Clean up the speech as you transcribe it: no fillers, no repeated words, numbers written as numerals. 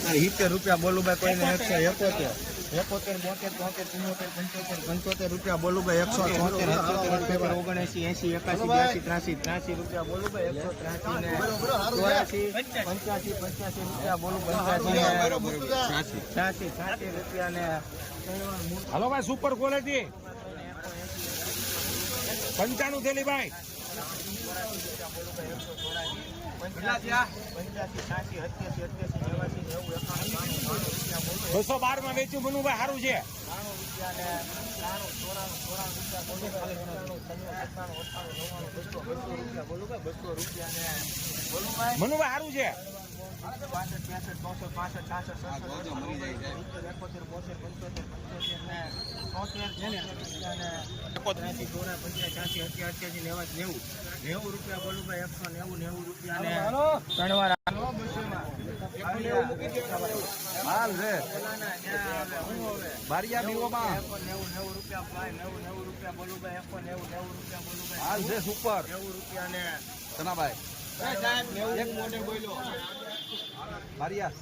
₹70 બોલું ભાઈ કોઈને 171 71 72 73 75 રૂપિયા બોલું ભાઈ 174 79 80 81 82 83 બોલું ભાઈ 183 ને 85 રૂપિયા બોલું 86 રૂપિયા ને હાલો ભાઈ સુપર ક્વોલિટી 95 થેલી ભાઈ 212 માં વેચ્યું બનુભાઈ સારું છે મનુભાઈ સારું છે 90 રૂપિયા બોલું ભાઈ 190 રૂપિયા ને 3 વાર હાલ રે બારિયા બીઓમાં 90 રૂપિયા ભાઈ 90 રૂપિયા બોલું ભાઈ 190 રૂપિયા બોલું ભાઈ હાલ છે સુપર 90 રૂપિયા ને સનાભાઈ એક મોઢે બોલ્યો બારિયા